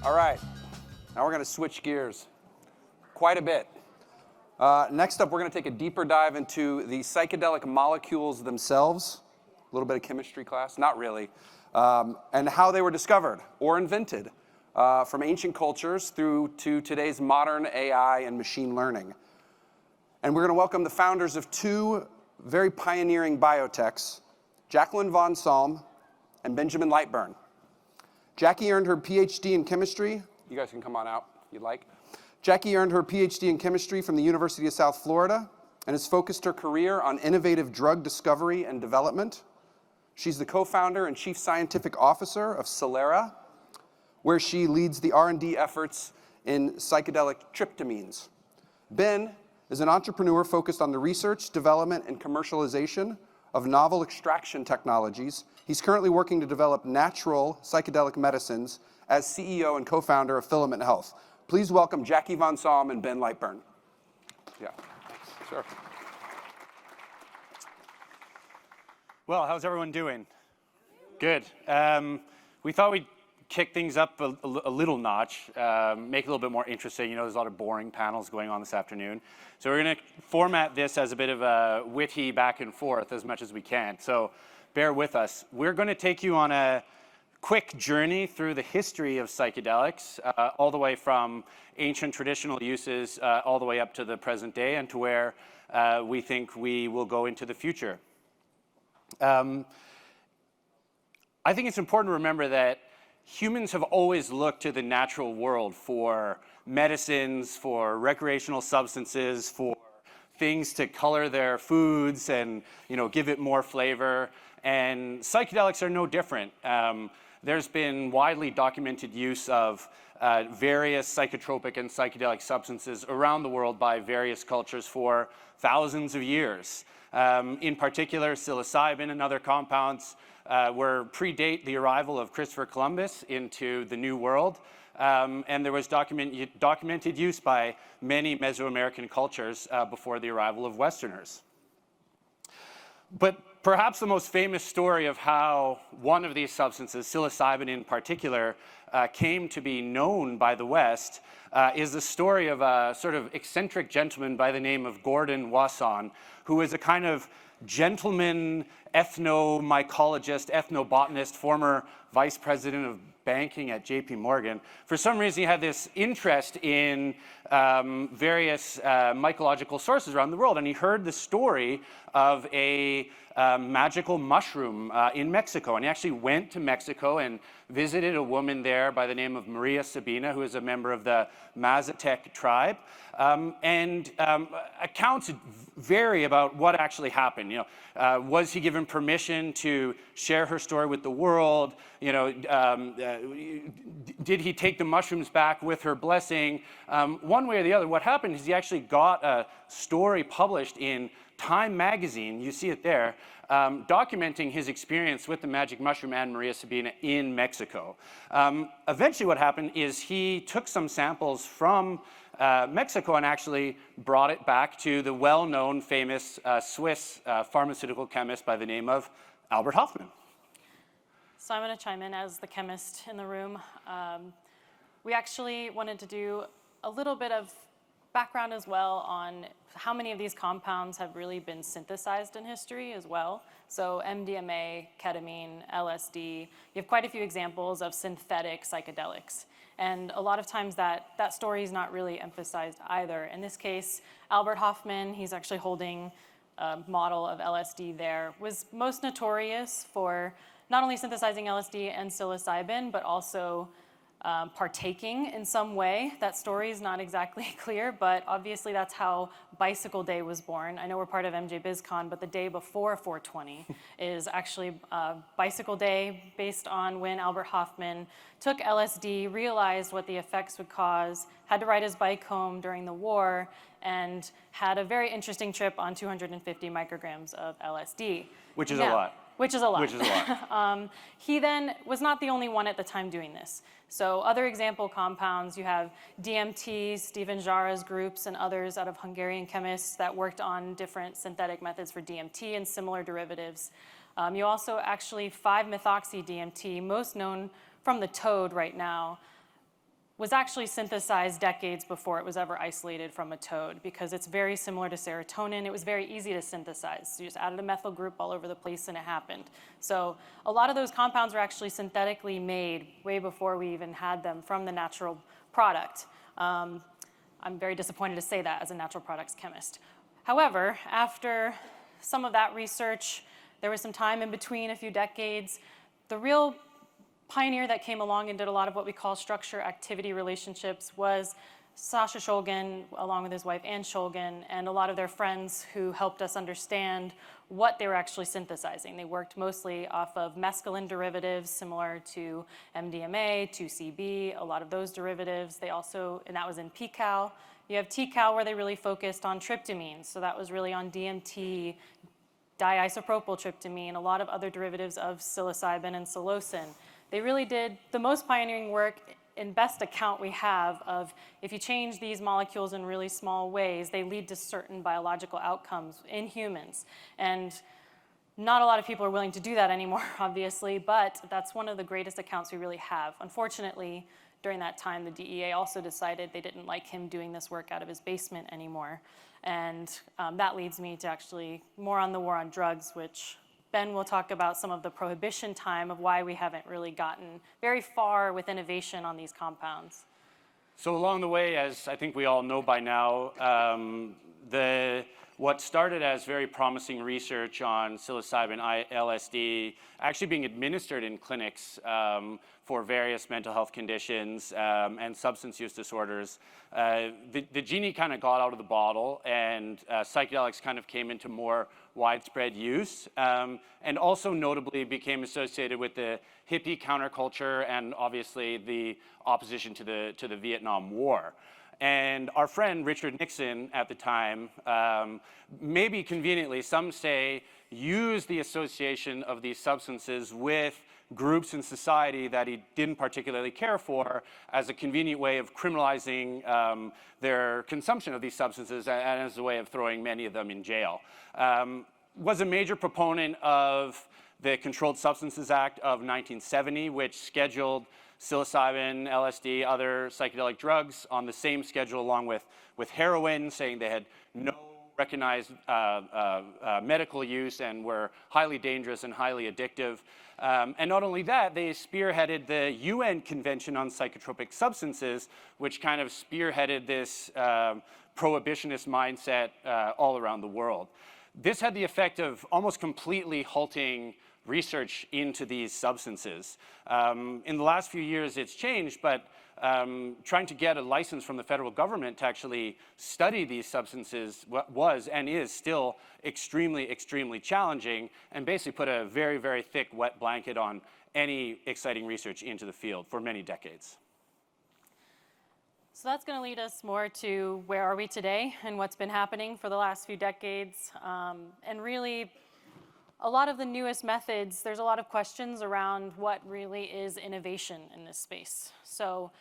All right, now we're going to switch gears quite a bit. Next up, we're going to take a deeper dive into the psychedelic molecules themselves, a little bit of chemistry class, not really, and how they were discovered or invented from ancient cultures through to today's modern AI and machine learning. And we're going to welcome the founders of two very pioneering biotechs, Jacqueline von Salm and Benjamin Lightburn. Jackie earned her PhD in chemistry. You guys can come on out if you'd like. Jackie earned her PhD in chemistry from the University of South Florida and has focused her career on innovative drug discovery and development. She's the co-founder and chief scientific officer of Psilera, where she leads the R&D efforts in psychedelic tryptamines. Ben is an entrepreneur focused on the research, development, and commercialization of novel extraction technologies. He's currently working to develop natural psychedelic medicines as CEO and co-founder of Filament Health. Please welcome Jackie von Salm and Ben Lightburn. Yeah, sure. Well, how's everyone doing? Good. We thought we'd kick things up a little notch, make it a little bit more interesting. You know, there's a lot of boring panels going on this afternoon. So we're going to format this as a bit of a witty back and forth as much as we can. So bear with us. We're going to take you on a quick journey through the history of psychedelics, all the way from ancient traditional uses all the way up to the present day and to where we think we will go into the future. I think it's important to remember that humans have always looked to the natural world for medicines, for recreational substances, for things to color their foods and, you know, give it more flavor. And psychedelics are no different. There's been widely documented use of various psychotropic and psychedelic substances around the world by various cultures for thousands of years. In particular, Psilocybin and other compounds predate the arrival of Christopher Columbus into the New World. And there was documented use by many Mesoamerican cultures before the arrival of Westerners. But perhaps the most famous story of how one of these substances, psilocybin in particular, came to be known by the West is the story of a sort of eccentric gentleman by the name of Gordon Wasson, who was a kind of gentleman ethnomycologist, ethnobotanist, former vice president of banking at JP Morgan. For some reason, he had this interest in various mycological sources around the world, and he heard the story of a magical mushroom in Mexico. And he actually went to Mexico and visited a woman there by the name of Maria Sabina, who is a member of the Mazatec tribe. Accounts vary about what actually happened. You know, was he given permission to share her story with the world? You know, did he take the mushrooms back with her blessing? One way or the other, what happened is he actually got a story published in Time magazine, you see it there, documenting his experience with the magic mushroom and Maria Sabina in Mexico. Eventually what happened is he took some samples from Mexico and actually brought it back to the well-known, famous Swiss pharmaceutical chemist by the name of Albert Hofmann. So I'm going to chime in as the chemist in the room. We actually wanted to do a little bit of background as well on how many of these compounds have really been synthesized in history as well. So MDMA, ketamine, LSD, you have quite a few examples of synthetic psychedelics. And a lot of times that story is not really emphasized either. In this case, Albert Hofmann, he's actually holding a model of LSD there, was most notorious for not only synthesizing LSD and psilocybin, but also partaking in some way. That story is not exactly clear, but obviously that's how Bicycle Day was born. I know we're part of MJ BizCon, but the day before 420 is actually Bicycle Day, based on when Albert Hofmann took LSD, realized what the effects would cause, had to ride his bike home during the war, and had a very interesting trip on 250 micrograms of LSD. Which is a lot. Which is a lot. Which is a lot. He then was not the only one at the time doing this. So other example compounds, you have DMT, Stephen Jara's groups, and others out of Hungarian chemists that worked on different synthetic methods for DMT and similar derivatives. You also actually 5-methoxy-DMT, most known from the toad right now, was actually synthesized decades before it was ever isolated from a toad, because it's very similar to serotonin. It was very easy to synthesize. So you just added a methyl group all over the place and it happened. So a lot of those compounds were actually synthetically made way before we even had them from the natural product. I'm very disappointed to say that as a natural products chemist. However, after some of that research, there was some time in between, a few decades. The real pioneer that came along and did a lot of what we call structure-activity relationships was Sasha Shulgin, along with his wife Anne Shulgin, and a lot of their friends who helped us understand what they were actually synthesizing. They worked mostly off of mescaline derivatives, similar to MDMA, 2CB, a lot of those derivatives. They also, and that was in PCAL. You have TCAL, where they really focused on tryptamine, so that was really on DMT, diisopropyl tryptamine, a lot of other derivatives of psilocybin and psilocin. They really did the most pioneering work, in best account we have, of if you change these molecules in really small ways, they lead to certain biological outcomes in humans. And not a lot of people are willing to do that anymore, obviously, but that's one of the greatest accounts we really have. Unfortunately, during that time, the DEA also decided they didn't like him doing this work out of his basement anymore. And that leads me to actually more on the war on drugs, which Ben will talk about some of the prohibition time of why we haven't really gotten very far with innovation on these compounds. So along the way, as I think we all know by now, what started as very promising research on psilocybin LSD actually being administered in clinics for various mental health conditions and substance use disorders, the genie kind of got out of the bottle, and psychedelics kind of came into more widespread use, and also notably became associated with the hippie counterculture and obviously the opposition to the Vietnam War. And our friend Richard Nixon at the time, maybe conveniently, some say, used the association of these substances with groups in society that he didn't particularly care for as a convenient way of criminalizing their consumption of these substances and as a way of throwing many of them in jail. Was a major proponent of the Controlled Substances Act of 1970, which scheduled psilocybin, LSD, other psychedelic drugs on the same schedule along with heroin, saying they had no recognized medical use and were highly dangerous and highly addictive. And not only that, they spearheaded the UN Convention on Psychotropic Substances, which kind of spearheaded this prohibitionist mindset all around the world. This had the effect of almost completely halting research into these substances. In the last few years, it's changed, but trying to get a license from the federal government to actually study these substances was and is still extremely, extremely challenging, and basically put a very, very thick wet blanket on any exciting research into the field for many decades. So that's going to lead us more to where are we today and what's been happening for the last few decades. And really, a lot of the newest methods, there's a lot of questions around what really is innovation in this space. So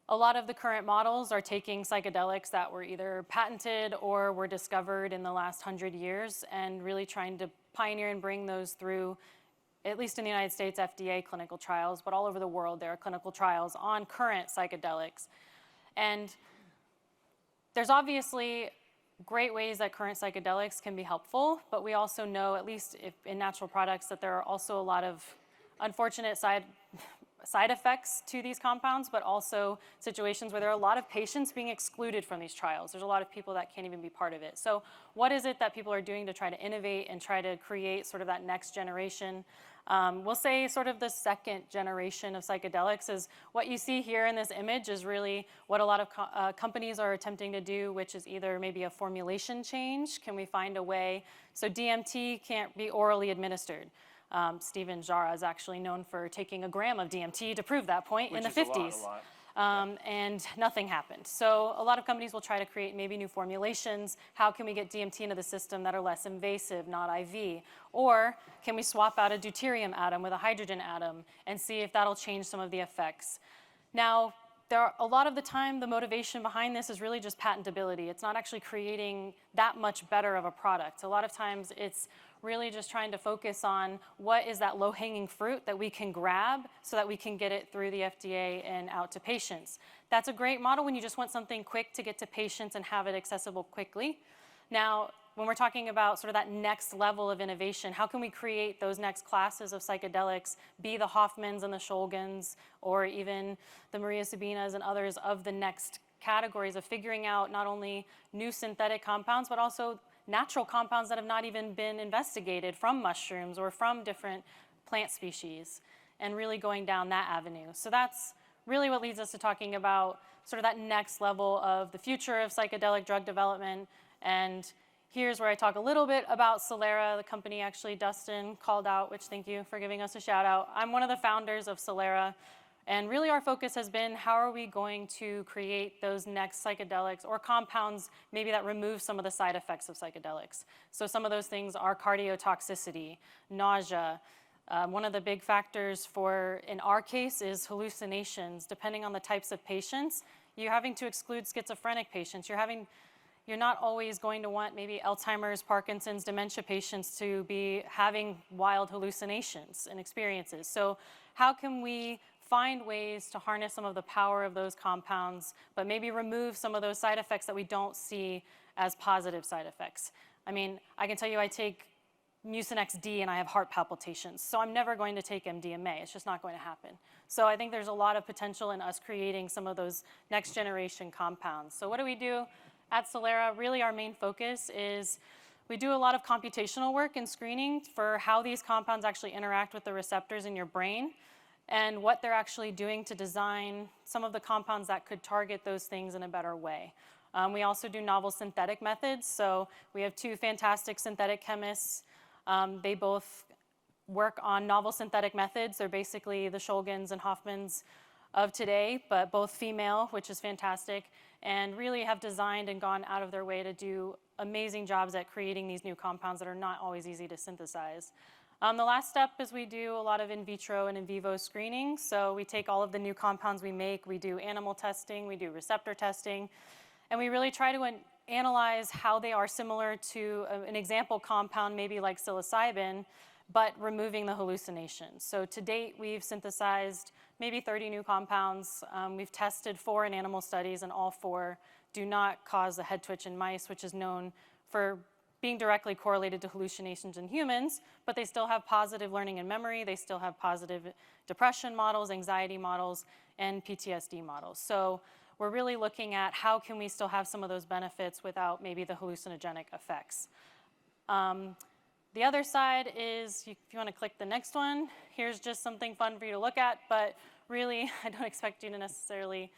a lot of the current models are taking psychedelics that were either patented or were discovered in the last 100 years and really trying to pioneer and bring those through, at least in the United States, FDA clinical trials, but all over the world there are clinical trials on current psychedelics. And there's obviously great ways that current psychedelics can be helpful, but we also know, at least if in natural products, that there are also a lot of unfortunate side effects to these compounds, but also situations where there are a lot of patients being excluded from these trials. There's a lot of people that can't even be part of it. So what is it that people are doing to try to innovate and try to create sort of that next generation? We'll say sort of the second generation of psychedelics is what you see here in this image is really what a lot of companies are attempting to do, which is either maybe a formulation change. Can we find a way? So DMT can't be orally administered. Stephen Jara is actually known for taking a gram of DMT to prove that point in the 50s. And nothing happened. So a lot of companies will try to create maybe new formulations. How can we get DMT into the system that are less invasive, not IV? Or can we swap out a deuterium atom with a hydrogen atom and see if that'll change some of the effects? Now, a lot of the time, the motivation behind this is really just patentability. It's not actually creating that much better of a product. A lot of times, it's really just trying to focus on what is that low-hanging fruit that we can grab so that we can get it through the FDA and out to patients. That's a great model when you just want something quick to get to patients and have it accessible quickly. Now, when we're talking about sort of that next level of innovation, how can we create those next classes of psychedelics, be the Hoffmans and the Shulgins, or even the Maria Sabinas and others of the next categories of figuring out not only new synthetic compounds, but also natural compounds that have not even been investigated from mushrooms or from different plant species, and really going down that avenue. So that's really what leads us to talking about sort of that next level of the future of psychedelic drug development. And here's where I talk a little bit about Psilera, the company actually Dustin called out, which thank you for giving us a shout out. I'm one of the founders of Psilera. And really our focus has been how are we going to create those next psychedelics or compounds maybe that remove some of the side effects of psychedelics. So some of those things are cardiotoxicity, nausea. One of the big factors for, in our case, is hallucinations. Depending on the types of patients, you're having to exclude schizophrenic patients. You're not always going to want maybe Alzheimer's, Parkinson's, dementia patients to be having wild hallucinations and experiences. So how can we find ways to harness some of the power of those compounds, but maybe remove some of those side effects that we don't see as positive side effects? I mean, I can tell you I take Mucinex D and I have heart palpitations, so I'm never going to take MDMA. It's just not going to happen. So I think there's a lot of potential in us creating some of those next generation compounds. So what do we do at Psilera? Really our main focus is we do a lot of computational work and screening for how these compounds actually interact with the receptors in your brain and what they're actually doing to design some of the compounds that could target those things in a better way. We also do novel synthetic methods. So we have two fantastic synthetic chemists. They both work on novel synthetic methods. They're basically the Shulgins and Hoffmans of today, but both female, which is fantastic, and really have designed and gone out of their way to do amazing jobs at creating these new compounds that are not always easy to synthesize. The last step is we do a lot of in vitro and in vivo screening. So we take all of the new compounds we make, we do animal testing, we do receptor testing, and we really try to analyze how they are similar to an example compound, maybe like psilocybin, but removing the hallucinations. So to date, we've synthesized maybe 30 new compounds. We've tested 4 in animal studies, and all 4 do not cause the head twitch in mice, which is known for being directly correlated to hallucinations in humans, but they still have positive learning and memory. They still have positive depression models, anxiety models, and PTSD models. So we're really looking at how can we still have some of those benefits without maybe the hallucinogenic effects. The other side is, if you want to click the next one, here's just something fun for you to look at, but really I don't expect you to necessarily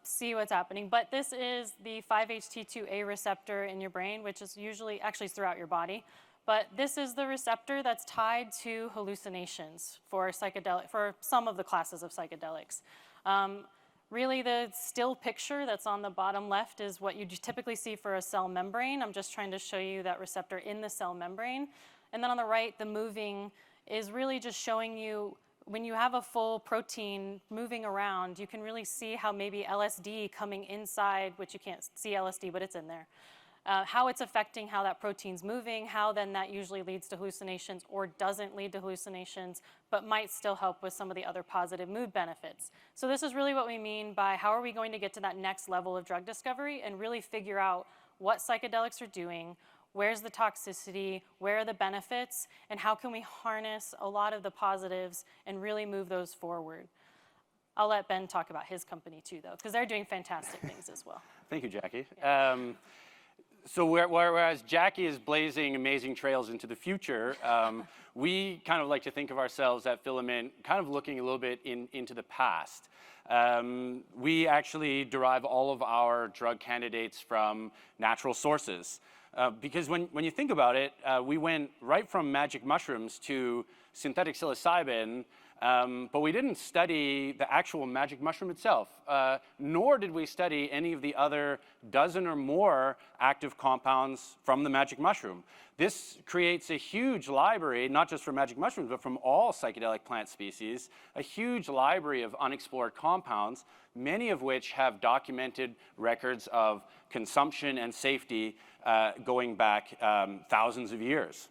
see what's happening. But this is the 5-HT2A receptor in your brain, which is usually, actually it's throughout your body. But this is the receptor that's tied to hallucinations for some of the classes of psychedelics. Really, the still picture that's on the bottom left is what you typically see for a cell membrane. I'm just trying to show you that receptor in the cell membrane. And then on the right, the moving is really just showing you when you have a full protein moving around, you can really see how maybe LSD coming inside, which you can't see LSD, but it's in there, how it's affecting how that protein's moving, how then that usually leads to hallucinations or doesn't lead to hallucinations, but might still help with some of the other positive mood benefits. So this is really what we mean by how are we going to get to that next level of drug discovery and really figure out what psychedelics are doing, where's the toxicity, where are the benefits, and how can we harness a lot of the positives and really move those forward. I'll let Ben talk about his company too, though, because they're doing fantastic things as well. Thank you, Jackie. Yeah. So whereas Jackie is blazing amazing trails into the future, we kind of like to think of ourselves at Filament kind of looking a little bit into the past. We actually derive all of our drug candidates from natural sources. Because when you think about it, we went right from magic mushrooms to synthetic psilocybin, but we didn't study the actual magic mushroom itself, nor did we study any of the other dozen or more active compounds from the magic mushroom. This creates a huge library, not just for magic mushrooms, but from all psychedelic plant species, a huge library of unexplored compounds, many of which have documented records of consumption and safety going back thousands of years.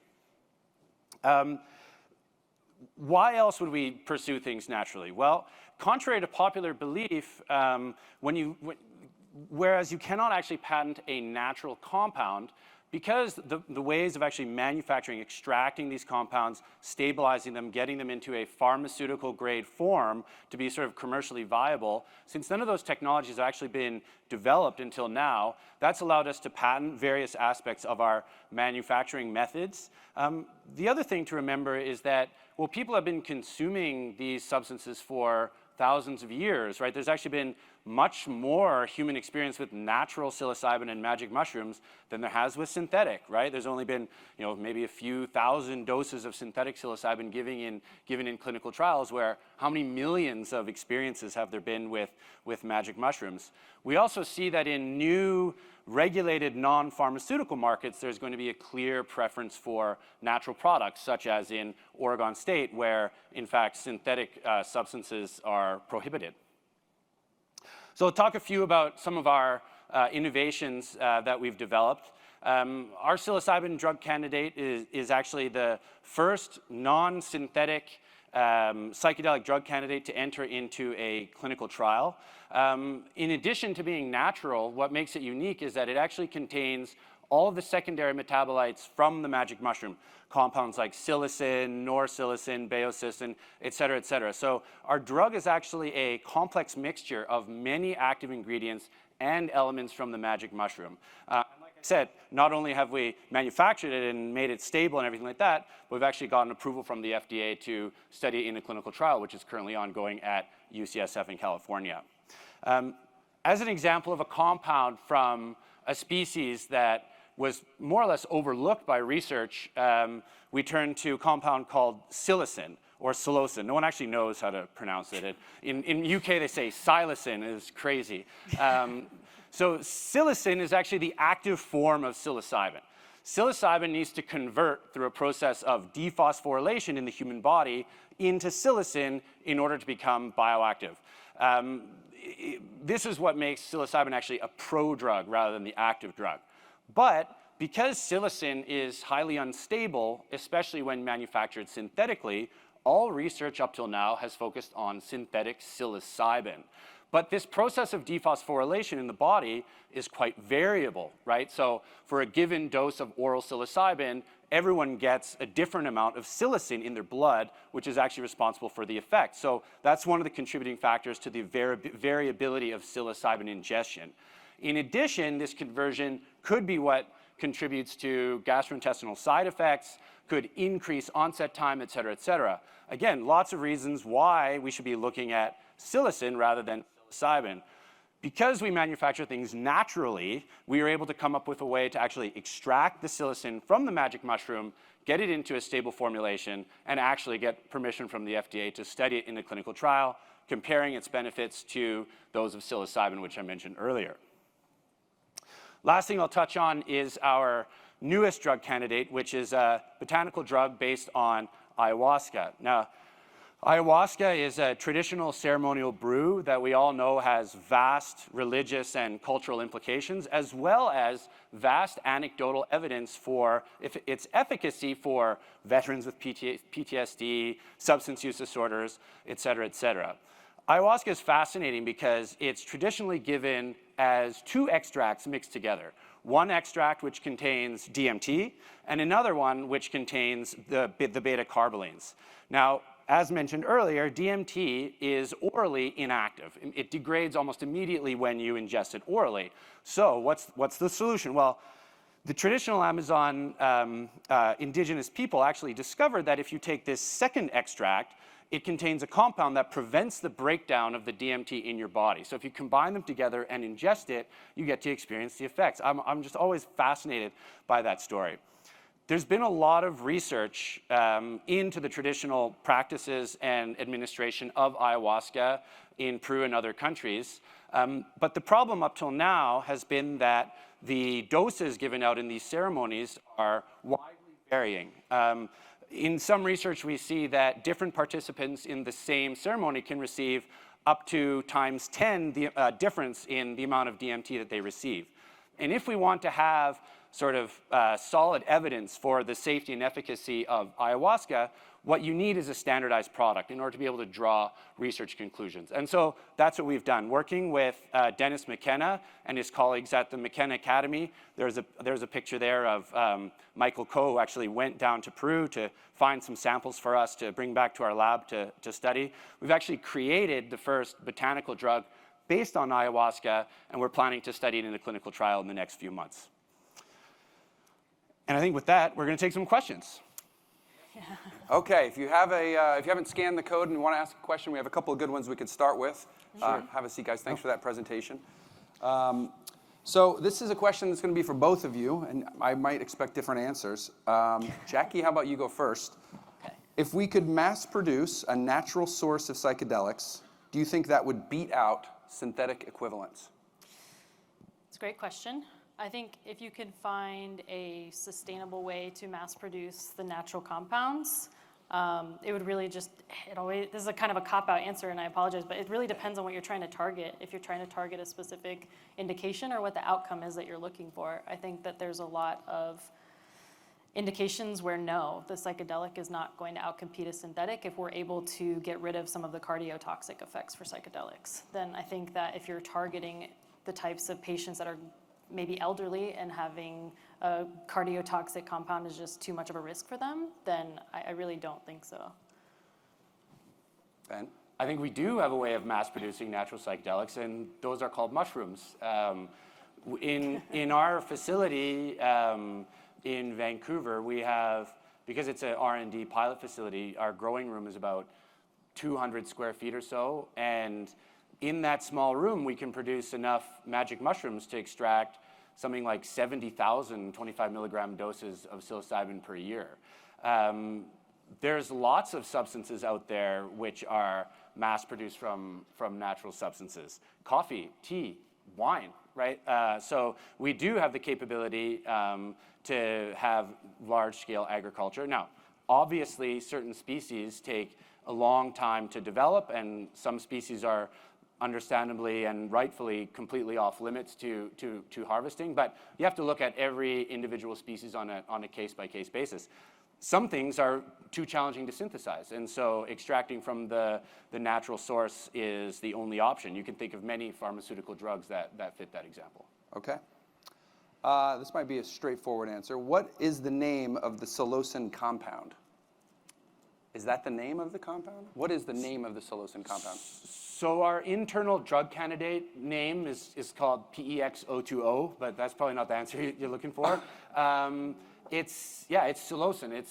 Why else would we pursue things naturally? Well, contrary to popular belief, whereas you cannot actually patent a natural compound, because the ways of actually manufacturing, extracting these compounds, stabilizing them, getting them into a pharmaceutical grade form to be sort of commercially viable, since none of those technologies have actually been developed until now, that's allowed us to patent various aspects of our manufacturing methods. The other thing to remember is that, well, people have been consuming these substances for thousands of years, right? There's actually been much more human experience with natural psilocybin and magic mushrooms than there has with synthetic, right? There's only been, maybe a few thousand doses of synthetic psilocybin given in clinical trials, where how many millions of experiences have there been with magic mushrooms? We also see that in new regulated non-pharmaceutical markets, there's going to be a clear preference for natural products, such as in Oregon State, where, in fact, synthetic substances are prohibited. So I'll talk a few about some of our innovations that we've developed. Our psilocybin drug candidate is actually the first non-synthetic psychedelic drug candidate to enter into a clinical trial. In addition to being natural, what makes it unique is that it actually contains all of the secondary metabolites from the magic mushroom, compounds like psilocin, norpsilocin, baeocystin, et cetera, et cetera. So our drug is actually a complex mixture of many active ingredients and elements from the magic mushroom. Like I said, not only have we manufactured it and made it stable and everything like that, but we've actually gotten approval from the FDA to study it in a clinical trial, which is currently ongoing at UCSF in California. As an example of a compound from a species that was more or less overlooked by research, we turned to a compound called psilocin, or psilocin. No one actually knows how to pronounce it. In UK, they say psilocin. It's crazy. So psilocin is actually the active form of psilocybin. Psilocybin needs to convert through a process of dephosphorylation in the human body into psilocin in order to become bioactive. This is what makes psilocybin actually a prodrug rather than the active drug. But because psilocin is highly unstable, especially when manufactured synthetically, all research up till now has focused on synthetic psilocybin. But this process of dephosphorylation in the body is quite variable, right? So for a given dose of oral psilocybin, everyone gets a different amount of psilocin in their blood, which is actually responsible for the effect. So that's one of the contributing factors to the variability of psilocybin ingestion. In addition, this conversion could be what contributes to gastrointestinal side effects, could increase onset time, et cetera, et cetera. Again, lots of reasons why we should be looking at psilocin rather than psilocybin. Because we manufacture things naturally, we are able to come up with a way to actually extract the psilocin from the magic mushroom, get it into a stable formulation, and actually get permission from the FDA to study it in a clinical trial, comparing its benefits to those of psilocybin, which I mentioned earlier. Last thing I'll touch on is our newest drug candidate, which is a botanical drug based on ayahuasca. Now, ayahuasca is a traditional ceremonial brew that we all know has vast religious and cultural implications, as well as vast anecdotal evidence for its efficacy for veterans with PTSD, substance use disorders, et cetera, et cetera. Ayahuasca is fascinating because it's traditionally given as two extracts mixed together. One extract which contains DMT, and another one which contains the beta carbolines. Now, as mentioned earlier, DMT is orally inactive. It degrades almost immediately when you ingest it orally. So what's the solution? Well, the traditional Amazon indigenous people actually discovered that if you take this second extract, it contains a compound that prevents the breakdown of the DMT in your body. So if you combine them together and ingest it, you get to experience the effects. I'm just always fascinated by that story. There's been a lot of research into the traditional practices and administration of ayahuasca in Peru and other countries. But the problem up till now has been that the doses given out in these ceremonies are widely varying. In some research, we see that different participants in the same ceremony can receive up to times 10 the difference in the amount of DMT that they receive. And if we want to have sort of solid evidence for the safety and efficacy of ayahuasca, what you need is a standardized product in order to be able to draw research conclusions. And so that's what we've done. Working with Dennis McKenna and his colleagues at the McKenna Academy, there's a picture there of Michael Coe, who actually went down to Peru to find some samples for us to bring back to our lab to study. We've actually created the first botanical drug based on ayahuasca, and we're planning to study it in a clinical trial in the next few months. And I think with that, we're going to take some questions. Okay, if you haven't scanned the code and you want to ask a question, we have a couple of good ones we could start with. Sure. Have a seat, guys. Thanks for that presentation. So this is a question that's going to be for both of you, and I might expect different answers. Jackie, how about you go first? Okay. If we could mass produce a natural source of psychedelics, do you think that would beat out synthetic equivalents? It's a great question. I think if you could find a sustainable way to mass produce the natural compounds, it would really just, this is a kind of a cop-out answer, and I apologize, but it really depends on what you're trying to target. If you're trying to target a specific indication or what the outcome is that you're looking for. I think that there's a lot of indications where no, the psychedelic is not going to outcompete a synthetic if we're able to get rid of some of the cardiotoxic effects for psychedelics. Then I think that if you're targeting the types of patients that are maybe elderly and having a cardiotoxic compound is just too much of a risk for them, then I really don't think so. Ben? I think we do have a way of mass producing natural psychedelics, and those are called mushrooms. In our facility in Vancouver, we have, because it's an R&D pilot facility, our growing room is about 200 square feet or so, and in that small room, we can produce enough magic mushrooms to extract something like 70,000 25 milligram doses of psilocybin per year. There's lots of substances out there which are mass produced from natural substances. Coffee, tea, wine, right? So we do have the capability to have large-scale agriculture. Now, obviously, certain species take a long time to develop, and some species are understandably and rightfully completely off limits to harvesting, but you have to look at every individual species on a case-by-case basis. Some things are too challenging to synthesize, and so extracting from the natural source is the only option. You can think of many pharmaceutical drugs that fit that example. Okay. This might be a straightforward answer. What is the name of the psilocin compound? Is that the name of the compound? What is the name of the psilocin compound? So our internal drug candidate name is called PEX-020, but that's probably not the answer you're looking for. It's psilocin.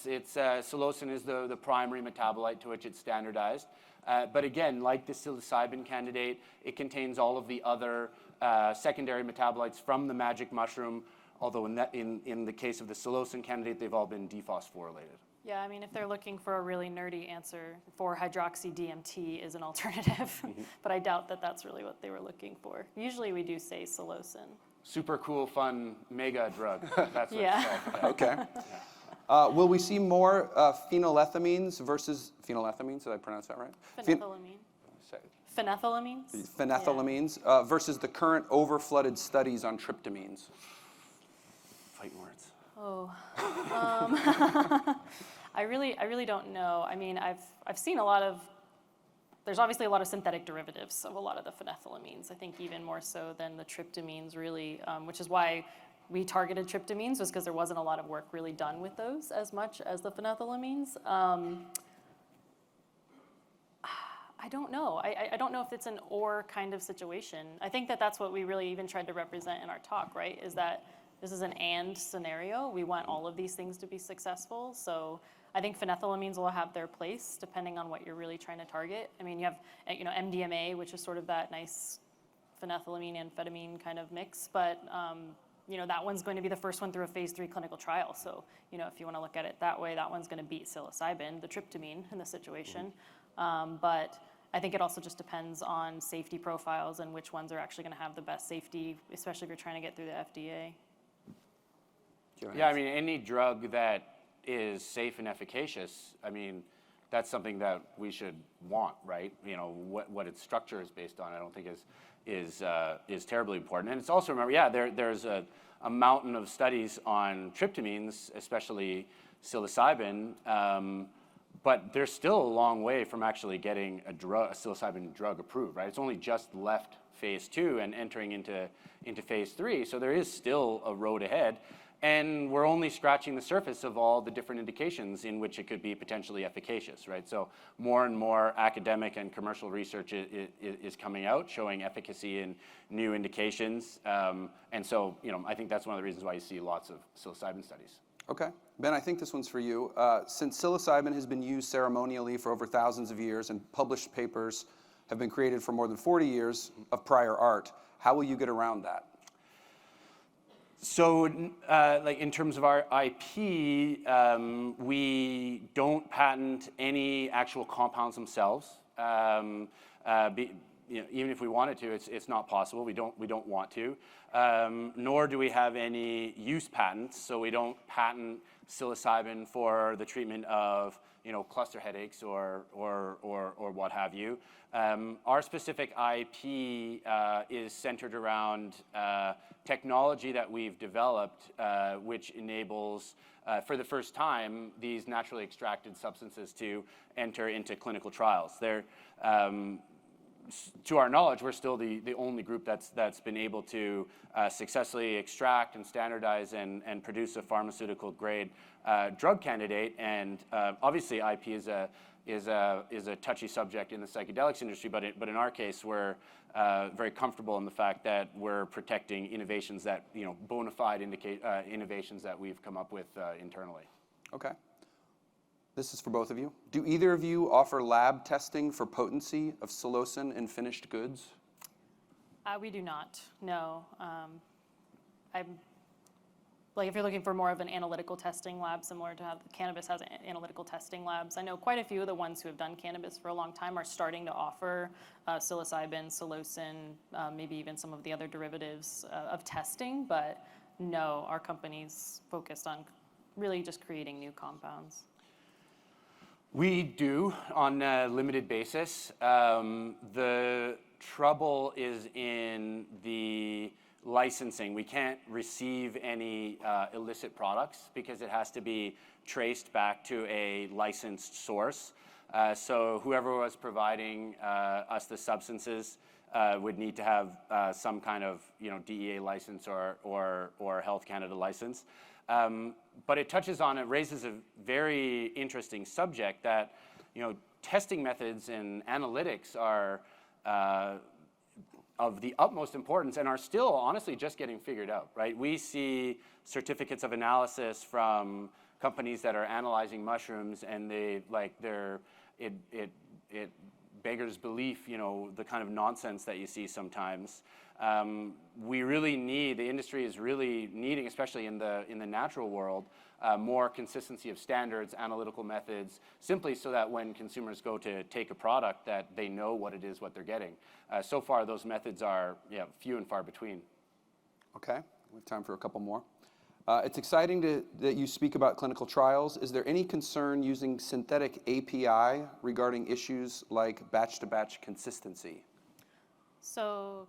Psilocin is the primary metabolite to which it's standardized. But again, like the psilocybin candidate, it contains all of the other secondary metabolites from the magic mushroom, although in the case of the psilocin candidate, they've all been dephosphorylated. Yeah, I mean, if they're looking for a really nerdy answer, 4-hydroxy-DMT is an alternative, but I doubt that that's really what they were looking for. Usually we do say psilocin. Super cool, fun, mega drug. That's what Yeah. it's called. Okay. Will we see more phenylethylamines versus phenylethylamines? Did I pronounce that right? Phenethylamine. Phenethylamines? Phenethylamines versus the current overflooded studies on tryptamines. Fighting words. Oh, I really don't know. I mean, I've seen a lot of. There's obviously a lot of synthetic derivatives of a lot of the phenethylamines. I think even more so than the tryptamines, really, which is why we targeted tryptamines, was because there wasn't a lot of work really done with those as much as the phenethylamines. I don't know. I don't know if it's an or kind of situation. I think that that's what we really even tried to represent in our talk, right? Is that this is an and scenario. We want all of these things to be successful. So I think phenethylamines will have their place depending on what you're really trying to target. I mean, you have MDMA, which is sort of that nice phenethylamine and amphetamine kind of mix, but that one's going to be the first one through a phase 3 clinical trial. So if you want to look at it that way, that one's going to beat psilocybin, the tryptamine in this situation. But I think it also just depends on safety profiles and which ones are actually going to have the best safety, especially if you're trying to get through the FDA. Yeah, I mean, any drug that is safe and efficacious, I mean, that's something that we should want, right? You know, what its structure is based on, I don't think is terribly important. And it's also, remember, yeah, there's a mountain of studies on tryptamines, especially psilocybin, but there's still a long way from actually getting a psilocybin drug approved, right? It's only just left phase 2 and entering into phase 3, so there is still a road ahead, and we're only scratching the surface of all the different indications in which it could be potentially efficacious, right? So more and more academic and commercial research is coming out, showing efficacy in new indications, and so, you know, I think that's one of the reasons why you see lots of psilocybin studies. Okay. Ben, I think this one's for you. Since psilocybin has been used ceremonially for over thousands of years and published papers have been created for more than 40 years of prior art, how will you get around that? So, like in terms of our IP, we don't patent any actual compounds themselves. You know, even if we wanted to, it's not possible. We don't want to. Nor do we have any use patents. So we don't patent psilocybin for the treatment of, you know, cluster headaches or what have you. Our specific IP is centered around technology that we've developed, which enables, for the first time, these naturally extracted substances to enter into clinical trials. They're, to our knowledge, we're still the only group that's been able to successfully extract and standardize and produce a pharmaceutical grade drug candidate. And obviously, IP is a touchy subject in the psychedelics industry, but in our case, we're very comfortable in the fact that we're protecting innovations that, you know, bona fide innovations that we've come up with internally. Okay. This is for both of you. Do either of you offer lab testing for potency of psilocin in finished goods? We do not, no. Like if you're looking for more of an analytical testing lab, similar to how cannabis has analytical testing labs, I know quite a few of the ones who have done cannabis for a long time are starting to offer psilocybin, psilocin, maybe even some of the other derivatives of testing, but no, our company's focused on really just creating new compounds. We do on a limited basis. The trouble is in the licensing. We can't receive any illicit products because it has to be traced back to a licensed source. So whoever was providing us the substances would need to have some kind of, you know, DEA license or Health Canada license. But it raises a very interesting subject that, you know, testing methods and analytics are of the utmost importance and are still honestly just getting figured out, right? We see certificates of analysis from companies that are analyzing mushrooms, and it beggars belief, you know, the kind of nonsense that you see sometimes. The industry is really needing, especially in the natural world, more consistency of standards, analytical methods, simply so that when consumers go to take a product, that they know what it is, what they're getting. So far, those methods are few and far between. Okay, we have time for a couple more. It's exciting that you speak about clinical trials. Is there any concern using synthetic API regarding issues like batch-to-batch consistency? So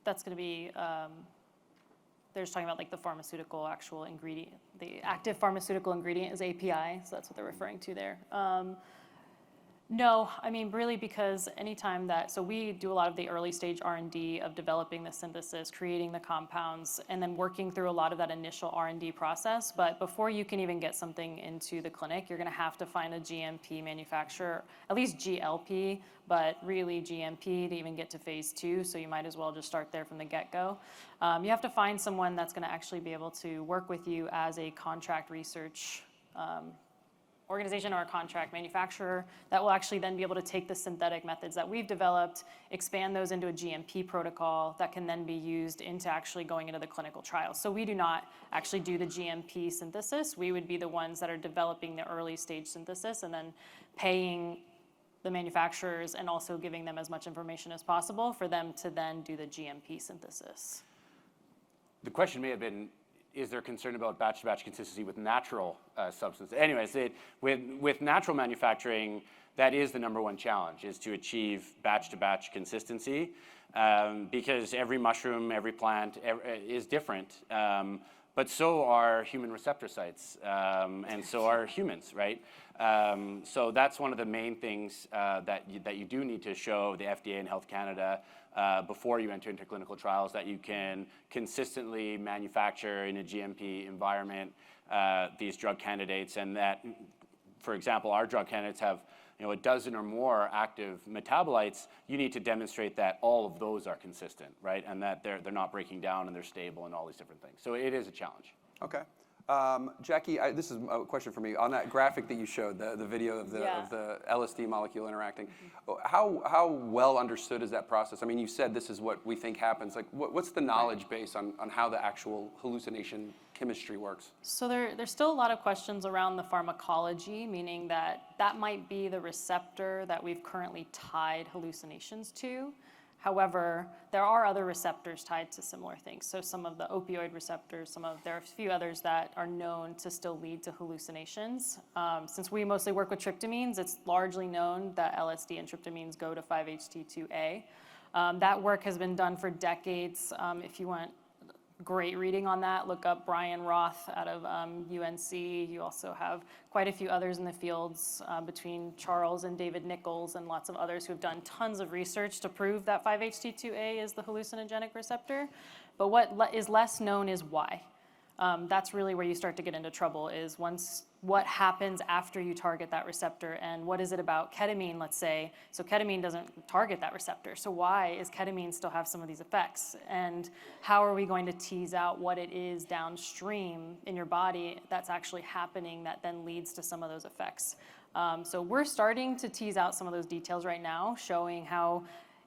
that's going to be, they're just talking about like the pharmaceutical actual ingredient. The active pharmaceutical ingredient is API, so that's what they're referring to there. No, I mean, really, because anytime so we do a lot of the early stage R&D of developing the synthesis, creating the compounds, and then working through a lot of that initial R&D process. But before you can even get something into the clinic, you're going to have to find a GMP manufacturer, at least GLP, but really GMP to even get to phase 2. So you might as well just start there from the get-go. You have to find someone that's going to actually be able to work with you as a contract research organization or a contract manufacturer that will actually then be able to take the synthetic methods that we've developed, expand those into a GMP protocol that can then be used into actually going into the clinical trials. So we do not actually do the GMP synthesis. We would be the ones that are developing the early stage synthesis and then paying the manufacturers and also giving them as much information as possible for them to then do the GMP synthesis. The question may have been, is there concern about batch-to-batch consistency with natural substances? Anyways, with natural manufacturing, that is the number one challenge, is to achieve batch-to-batch consistency, because every mushroom, every plant is different, but so are human receptor sites, and so are humans, right? So that's one of the main things that you do need to show the FDA and Health Canada before you enter into clinical trials, that you can consistently manufacture in a GMP environment these drug candidates, and that, for example, our drug candidates have a dozen or more active metabolites. You need to demonstrate that all of those are consistent, right? And that they're not breaking down and they're stable and all these different things. So it is a challenge. Okay. Jackie, this is a question for me. On that graphic that you showed, the video of the LSD molecule interacting, how well understood is that process? I mean, you said this is what we think happens. Like, what's the knowledge base on how the actual hallucination chemistry works? So there's still a lot of questions around the pharmacology, meaning that might be the receptor that we've currently tied hallucinations to. However, there are other receptors tied to similar things. So some of the opioid receptors, there are a few others that are known to still lead to hallucinations. Since we mostly work with tryptamines, it's largely known that LSD and tryptamines go to 5-HT2A. That work has been done for decades. If you want great reading on that, look up Brian Roth out of UNC. You also have quite a few others in the fields between Charles and David Nichols and lots of others who have done tons of research to prove that 5-HT2A is the hallucinogenic receptor. But what is less known is why. That's really where you start to get into trouble, is what happens after you target that receptor, and what is it about ketamine, let's say. So ketamine doesn't target that receptor. So why is ketamine still have some of these effects? And how are we going to tease out what it is downstream in your body that's actually happening that then leads to some of those effects? So we're starting to tease out some of those details right now, showing how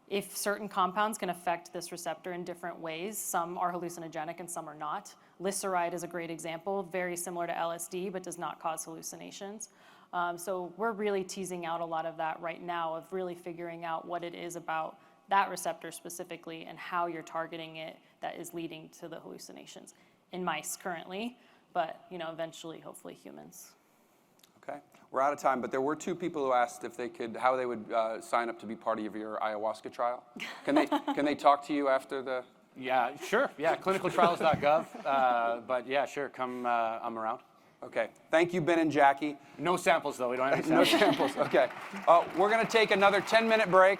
if certain compounds can affect this receptor in different ways. Some are hallucinogenic and some are not. Glyceride is a great example, very similar to LSD, but does not cause hallucinations. So we're really teasing out a lot of that right now, of really figuring out what it is about that receptor specifically and how you're targeting it that is leading to the hallucinations in mice currently, but eventually, hopefully, humans. Okay, we're out of time, but there were two people who asked if how they would sign up to be part of your ayahuasca trial. Can they talk to you after the? Yeah, sure. Yeah, clinicaltrials.gov. But yeah, sure. Come, I'm around. Okay. Thank you, Ben and Jackie. No samples though. We don't have any samples. No samples. Okay. We're gonna take another 10-minute break.